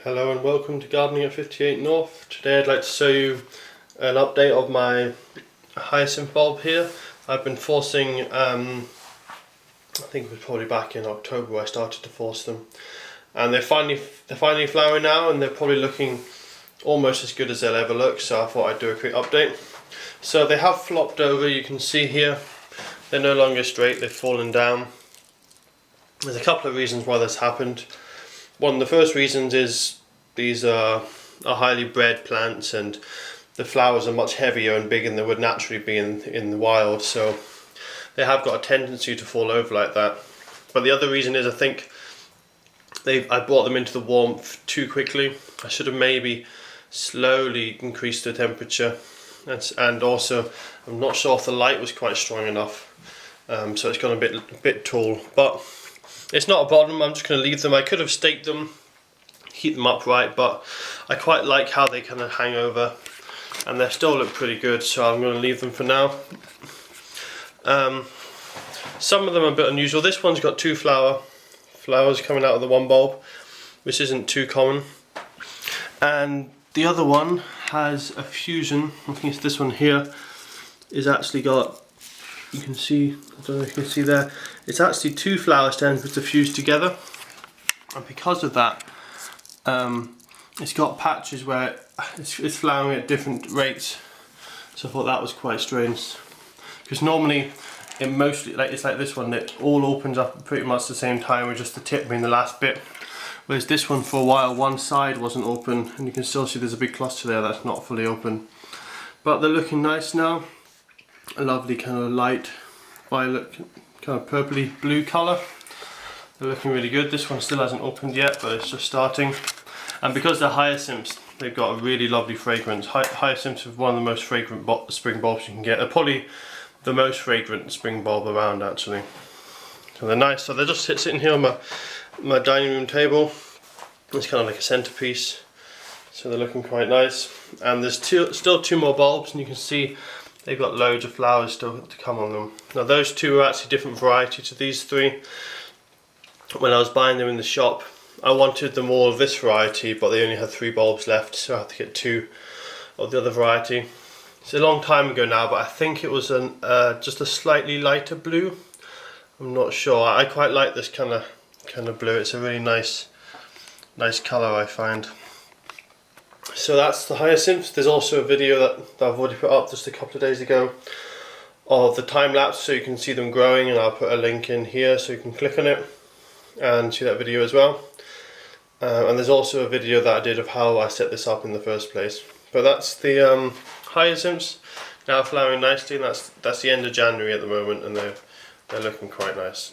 Hello and welcome to Gardening at 58 North. Today I'd like to show you an update of my hyacinth bulb here. I've been forcing, I think it was probably back in October I started to force them. And they're finally flowering now, and they're probably looking almost as good as they'll ever look, so I thought I'd do a quick update. So they have flopped over, you can see here. They're no longer straight, they've fallen down. There's a couple of reasons why this happened. One of the first reasons is these are highly bred plants, and the flowers are much heavier and bigger than they would naturally be in the wild, so they have got a tendency to fall over like that. But the other reason is I think I brought them into the warmth too quickly. I should have maybe slowly increased the temperature, and also I'm not sure if the light was quite strong enough, so it's gone a bit tall, but it's not a problem. I'm just going to leave them. I could have staked them, keep them upright, but I quite like how they kind of hang over, and they still look pretty good, so I'm going to leave them for now. Some of them are a bit unusual. This one's got two flowers coming out of the one bulb, which isn't too common, and the other one has a fusion. I think it's this one here is actually got, you can see, I don't know if you can see there, it's actually two flower stems which are fused together, and because of that it's got patches where it's flowering at different rates. So I thought that was quite strange, because normally it's like this one, it all opens up at pretty much the same time, with just the tip being the last bit, whereas this one for a while one side wasn't open, and you can still see there's a big cluster there that's not fully open, but they're looking nice now. A lovely kind of light violet, kind of purpley blue colour. They're looking really good. This one still hasn't opened yet, but it's just starting. And because they're hyacinths, they've got a really lovely fragrance. Hyacinths are one of the most fragrant spring bulbs you can get. They're probably the most fragrant spring bulb around, actually. So they're nice. So they're just sitting here on my dining room table. It's kind of like a centerpiece. So they're looking quite nice. And there's still two more bulbs, and you can see they've got loads of flowers still to come on them. Now those two are actually different variety to these three. When I was buying them in the shop, I wanted them all of this variety, but they only had 3 bulbs left, so I had to get 2 of the other variety. It's a long time ago now, but I think it was just a slightly lighter blue. I'm not sure. I quite like this kind of blue. It's a really nice colour, I find. So that's the hyacinths. There's also a video that I've already put up just a couple of days ago of the time lapse, so you can see them growing, and I'll put a link in here so you can click on it and see that video as well. And there's also a video that I did of how I set this up in the first place. But that's the hyacinths now flowering nicely, and that's the end of January at the moment, and they're looking quite nice.